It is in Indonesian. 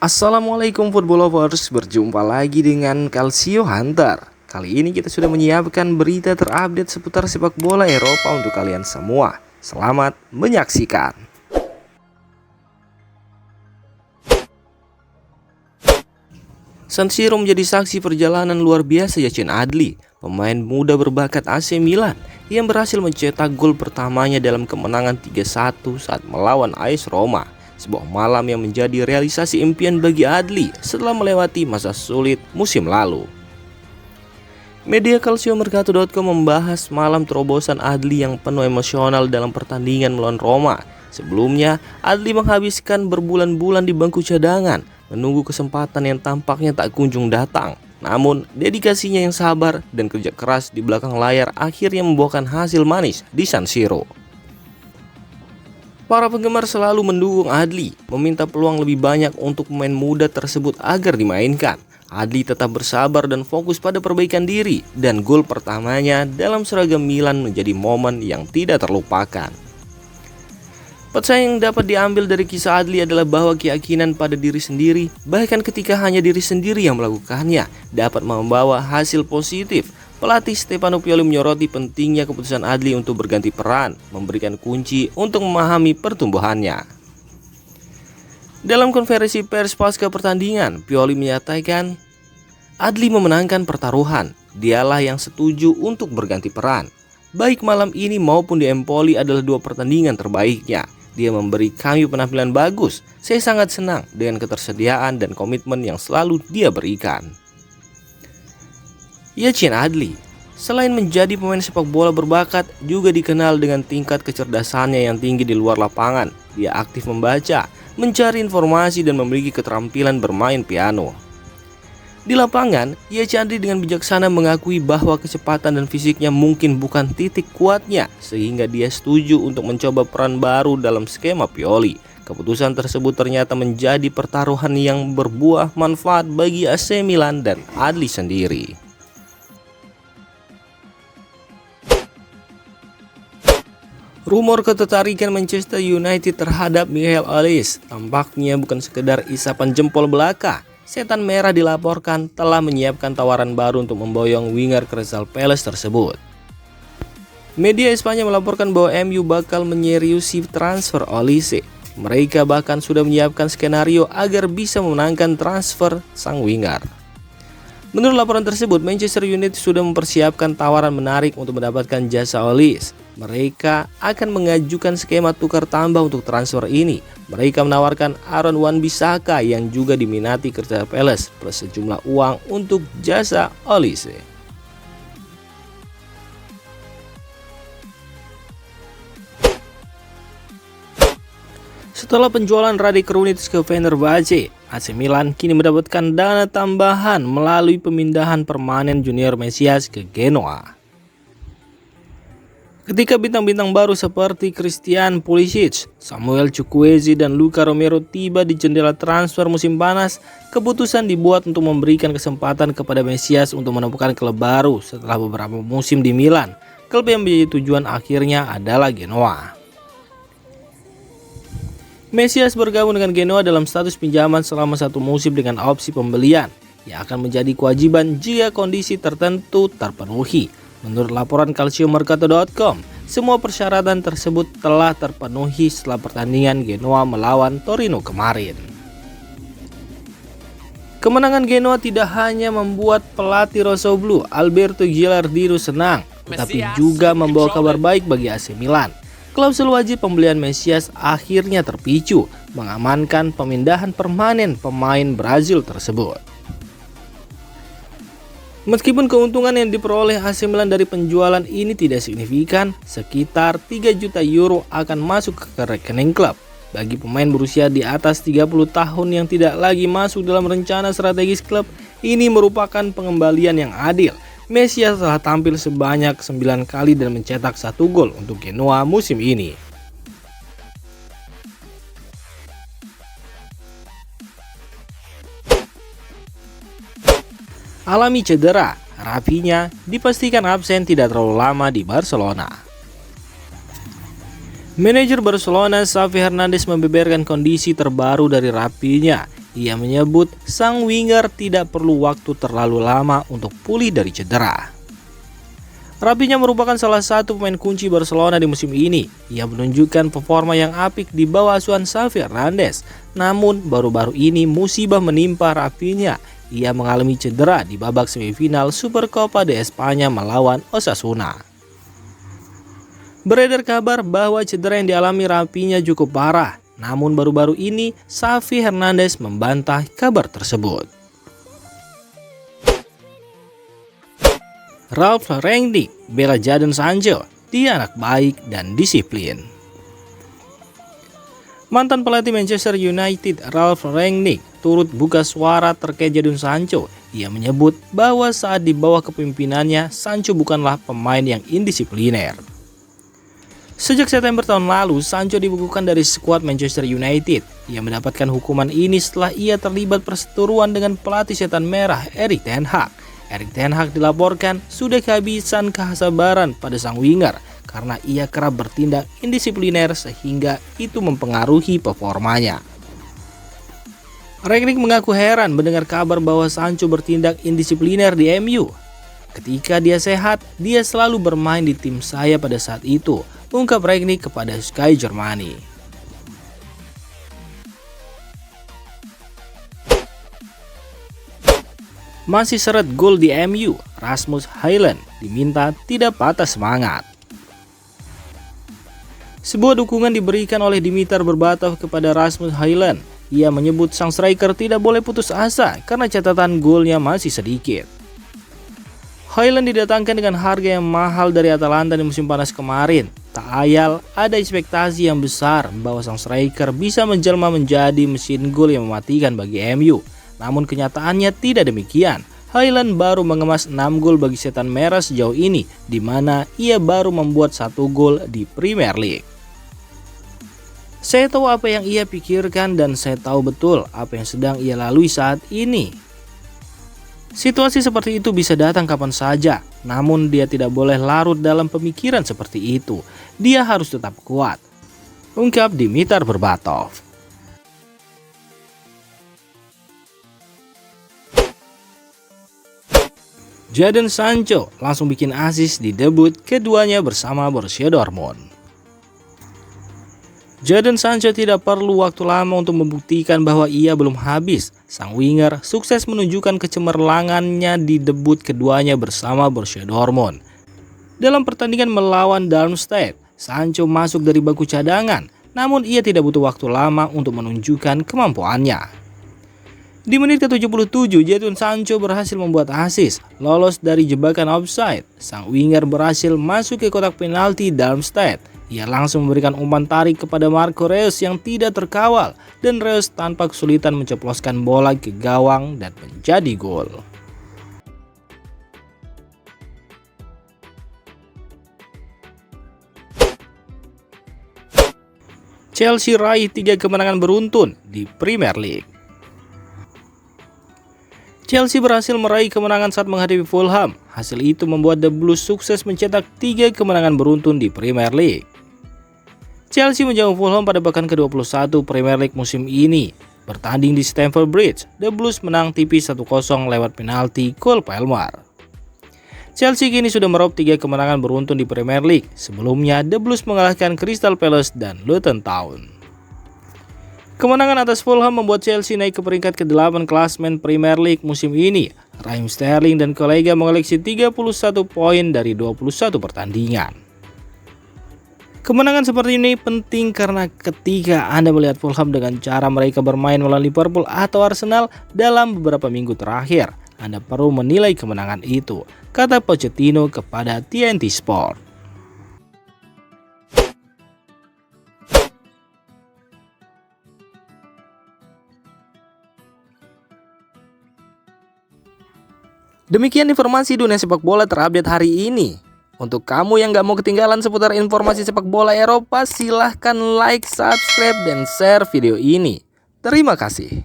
Assalamualaikum football lovers, berjumpa lagi dengan Calcio Hunter. Kali ini kita sudah menyiapkan berita terupdate seputar sepak bola Eropa untuk kalian semua. Selamat menyaksikan. San Siro menjadi saksi perjalanan luar biasa Yacine Adli, pemain muda berbakat AC Milan yang berhasil mencetak gol pertamanya dalam kemenangan 3-1 saat melawan AS Roma. Sebuah malam yang menjadi realisasi impian bagi Adli setelah melewati masa sulit musim lalu. Media calciomercato.com membahas malam terobosan Adli yang penuh emosional dalam pertandingan melawan Roma. Sebelumnya, Adli menghabiskan berbulan-bulan di bangku cadangan, menunggu kesempatan yang tampaknya tak kunjung datang. Namun, dedikasinya yang sabar dan kerja keras di belakang layar akhirnya membuahkan hasil manis di San Siro. Para penggemar selalu mendukung Adli, meminta peluang lebih banyak untuk pemain muda tersebut agar dimainkan. Adli tetap bersabar dan fokus pada perbaikan diri, dan gol pertamanya dalam seragam Milan menjadi momen yang tidak terlupakan. Pesan yang dapat diambil dari kisah Adli adalah bahwa keyakinan pada diri sendiri, bahkan ketika hanya diri sendiri yang melakukannya, dapat membawa hasil positif. Pelatih Stefano Pioli menyoroti pentingnya keputusan Adli untuk berganti peran, memberikan kunci untuk memahami pertumbuhannya. Dalam konferensi pers pasca pertandingan, Pioli menyatakan, Adli memenangkan pertaruhan, dialah yang setuju untuk berganti peran. Baik malam ini maupun di Empoli adalah dua pertandingan terbaiknya. Dia memberi kami penampilan bagus. Saya sangat senang dengan ketersediaan dan komitmen yang selalu dia berikan. Yacine Adli, selain menjadi pemain sepak bola berbakat, juga dikenal dengan tingkat kecerdasannya yang tinggi di luar lapangan. Dia aktif membaca, mencari informasi, dan memiliki keterampilan bermain piano. Di lapangan, Yacine Adli dengan bijaksana mengakui bahwa kecepatan dan fisiknya mungkin bukan titik kuatnya, sehingga dia setuju untuk mencoba peran baru dalam skema Pioli. Keputusan tersebut ternyata menjadi pertaruhan yang berbuah manfaat bagi AC Milan dan Adli sendiri. Rumor ketertarikan Manchester United terhadap Michael Olise tampaknya bukan sekedar isapan jempol belaka. Setan Merah dilaporkan telah menyiapkan tawaran baru untuk memboyong winger Crystal Palace tersebut. Media Spanyol melaporkan bahwa MU bakal menyeriusi transfer Olise. Mereka bahkan sudah menyiapkan skenario agar bisa memenangkan transfer sang winger. Menurut laporan tersebut, Manchester United sudah mempersiapkan tawaran menarik untuk mendapatkan jasa Olise. Mereka akan mengajukan skema tukar tambah untuk transfer ini. Mereka menawarkan Aaron Wan-Bissaka yang juga diminati Crystal Palace plus sejumlah uang untuk jasa Olise. Setelah penjualan Radek Krunic ke Fenerbahce, AC Milan kini mendapatkan dana tambahan melalui pemindahan permanen Junior Mesias ke Genoa. Ketika bintang-bintang baru seperti Christian Pulisic, Samuel Chukwueze, dan Luka Romero tiba di jendela transfer musim panas, keputusan dibuat untuk memberikan kesempatan kepada Mesias untuk menemukan klub baru setelah beberapa musim di Milan. Klub yang menjadi tujuan akhirnya adalah Genoa. Mesias bergabung dengan Genoa dalam status pinjaman selama satu musim dengan opsi pembelian yang akan menjadi kewajiban jika kondisi tertentu terpenuhi. Menurut laporan calciomercato.com, semua persyaratan tersebut telah terpenuhi setelah pertandingan Genoa melawan Torino kemarin. Kemenangan Genoa tidak hanya membuat pelatih Rossoblu Alberto Gilardino senang, tetapi juga membawa kabar baik bagi AC Milan. Klausul wajib pembelian Mesias akhirnya terpicu, mengamankan pemindahan permanen pemain Brazil tersebut. Meskipun keuntungan yang diperoleh AC Milan dari penjualan ini tidak signifikan, sekitar 3 juta euro akan masuk ke rekening klub. Bagi pemain berusia di atas 30 tahun yang tidak lagi masuk dalam rencana strategis klub, ini merupakan pengembalian yang adil. Mesias telah tampil sebanyak 9 kali dan mencetak 1 gol untuk Genoa musim ini. Alami cedera, Rafinha dipastikan absen tidak terlalu lama di Barcelona. Manajer Barcelona Xavi Hernandez membeberkan kondisi terbaru dari Rafinha Ia menyebut sang winger tidak perlu waktu terlalu lama untuk pulih dari cedera. Rafinha merupakan salah satu pemain kunci Barcelona di musim ini. Ia menunjukkan performa yang apik di bawah asuhan Xavi Hernandez. Namun baru-baru ini musibah menimpa Rafinha. Ia mengalami cedera di babak semifinal Supercopa de España melawan Osasuna. Beredar kabar bahwa cedera yang dialami Rafinha cukup parah. Namun baru-baru ini Xavi Hernandez membantah kabar tersebut. Ralf Rangnick bela Jadon Sancho, dia anak baik dan disiplin. Mantan pelatih Manchester United Ralf Rangnick turut buka suara terkait Jadon Sancho. Ia menyebut bahwa saat di bawah kepemimpinannya Sancho bukanlah pemain yang indisipliner. Sejak September tahun lalu, Sancho dibekukan dari skuad Manchester United. Ia mendapatkan hukuman ini setelah ia terlibat perseteruan dengan pelatih setan merah Erik ten Hag. Erik ten Hag dilaporkan sudah kehabisan kesabaran pada sang winger karena ia kerap bertindak indisipliner sehingga itu mempengaruhi performanya. Rangnick mengaku heran mendengar kabar bahwa Sancho bertindak indisipliner di MU. Ketika dia sehat, dia selalu bermain di tim saya pada saat itu, ungkap Rangnick kepada Sky Germany. Masih seret gol di MU, Rasmus Højlund diminta tidak patah semangat. Sebuah dukungan diberikan oleh Dimitar Berbatov kepada Rasmus Højlund. Ia menyebut sang striker tidak boleh putus asa karena catatan golnya masih sedikit. Højlund didatangkan dengan harga yang mahal dari Atalanta di musim panas kemarin. Tak ayal ada ekspektasi yang besar bahwa sang striker bisa menjelma menjadi mesin gol yang mematikan bagi MU. Namun kenyataannya tidak demikian. Højlund baru mengemas 6 gol bagi setan merah sejauh ini, di mana ia baru membuat 1 gol di Premier League. Saya tahu apa yang ia pikirkan dan saya tahu betul apa yang sedang ia lalui saat ini. Situasi seperti itu bisa datang kapan saja, namun dia tidak boleh larut dalam pemikiran seperti itu. Dia harus tetap kuat, ungkap Dimitar Berbatov. Jadon Sancho langsung bikin assist di debut keduanya bersama Borussia Dortmund. Jadon Sancho tidak perlu waktu lama untuk membuktikan bahwa ia belum habis. Sang winger sukses menunjukkan kecemerlangannya di debut keduanya bersama Borussia Dortmund. Dalam pertandingan melawan Darmstadt, Sancho masuk dari bangku cadangan, namun ia tidak butuh waktu lama untuk menunjukkan kemampuannya. Di menit ke-77, Jadon Sancho berhasil membuat assist, lolos dari jebakan offside. Sang winger berhasil masuk ke kotak penalti Darmstadt. Ia langsung memberikan umpan tarik kepada Marco Reus yang tidak terkawal, dan Reus tanpa kesulitan menceploskan bola ke gawang dan menjadi gol. Chelsea raih 3 kemenangan beruntun di Premier League. Chelsea berhasil meraih kemenangan saat menghadapi Fulham. Hasil itu membuat The Blues sukses mencetak 3 kemenangan beruntun di Premier League. Chelsea menjamu Fulham pada pekan ke-21 Premier League musim ini. Bertanding di Stamford Bridge, The Blues menang tipis 1-0 lewat penalti Cole Palmer. Chelsea kini sudah meraup 3 kemenangan beruntun di Premier League. Sebelumnya, The Blues mengalahkan Crystal Palace dan Luton Town. Kemenangan atas Fulham membuat Chelsea naik ke peringkat ke-8 klasemen Premier League musim ini. Raheem Sterling dan kolega mengoleksi 31 poin dari 21 pertandingan. Kemenangan seperti ini penting karena ketika Anda melihat Fulham dengan cara mereka bermain melawan Liverpool atau Arsenal dalam beberapa minggu terakhir, Anda perlu menilai kemenangan itu, kata Pochettino kepada TNT Sport. Demikian informasi dunia sepak bola terupdate hari ini. Untuk kamu yang gak mau ketinggalan seputar informasi sepak bola Eropa, silahkan like, subscribe, dan share video ini. Terima kasih.